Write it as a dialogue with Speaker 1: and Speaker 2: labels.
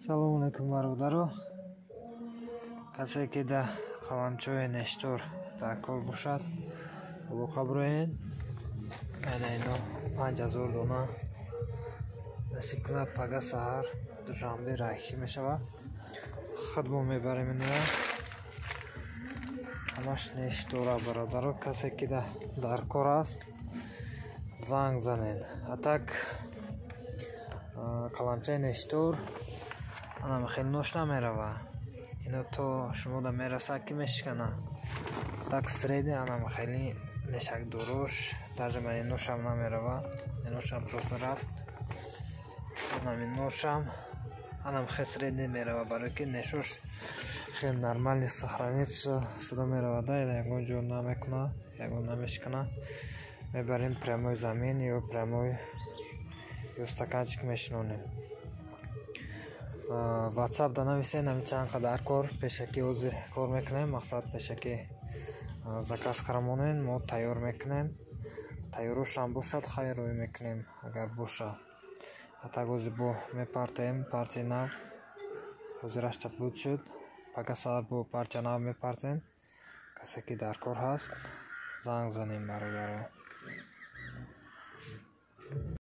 Speaker 1: Салому алейкум бародаро. Касе ки да қаламчои нештор дар кор бошад, алоқа бироед. Айна ино 5000 дона насиб кунад пага саҳар душанбе райхӣ мешавад. Хидмо мебарем инро. Ҳамаш нештора бародаро. Касе ки дар кор аст, занг занед. Атак қаламчаи нештор анам хеле нош намерава. Ино то шумо да мерасад ки мешикана. Так среде анам хеле нешак дуруш даже мани ношам намерава. Ношам просто рафт. Анам ношам анам хеле среде мерава, барои ки нешош хеле нормали сохраниться шуда мерава. Да ягон ҷо намекуна, ягон намешикана. Мебарем прямой замин ё прямой ё стаканчик мешинонем. WhatsApp да нависен ҳами чанд қадар кор пешакӣ ҳозир кор мекунем. Мақсад пешакӣ заказ карамонен мо тайёр мекунем. Тайёрошам бошад хайр рӯй мекунем агар бошад. Атак ҳозир бо мепартем партияи нав. Ҳозир аштаплуд шуд. Пага саҳар бо партияи нав мепартем. Касе ки дар кор ҳаст занг занем бародаро.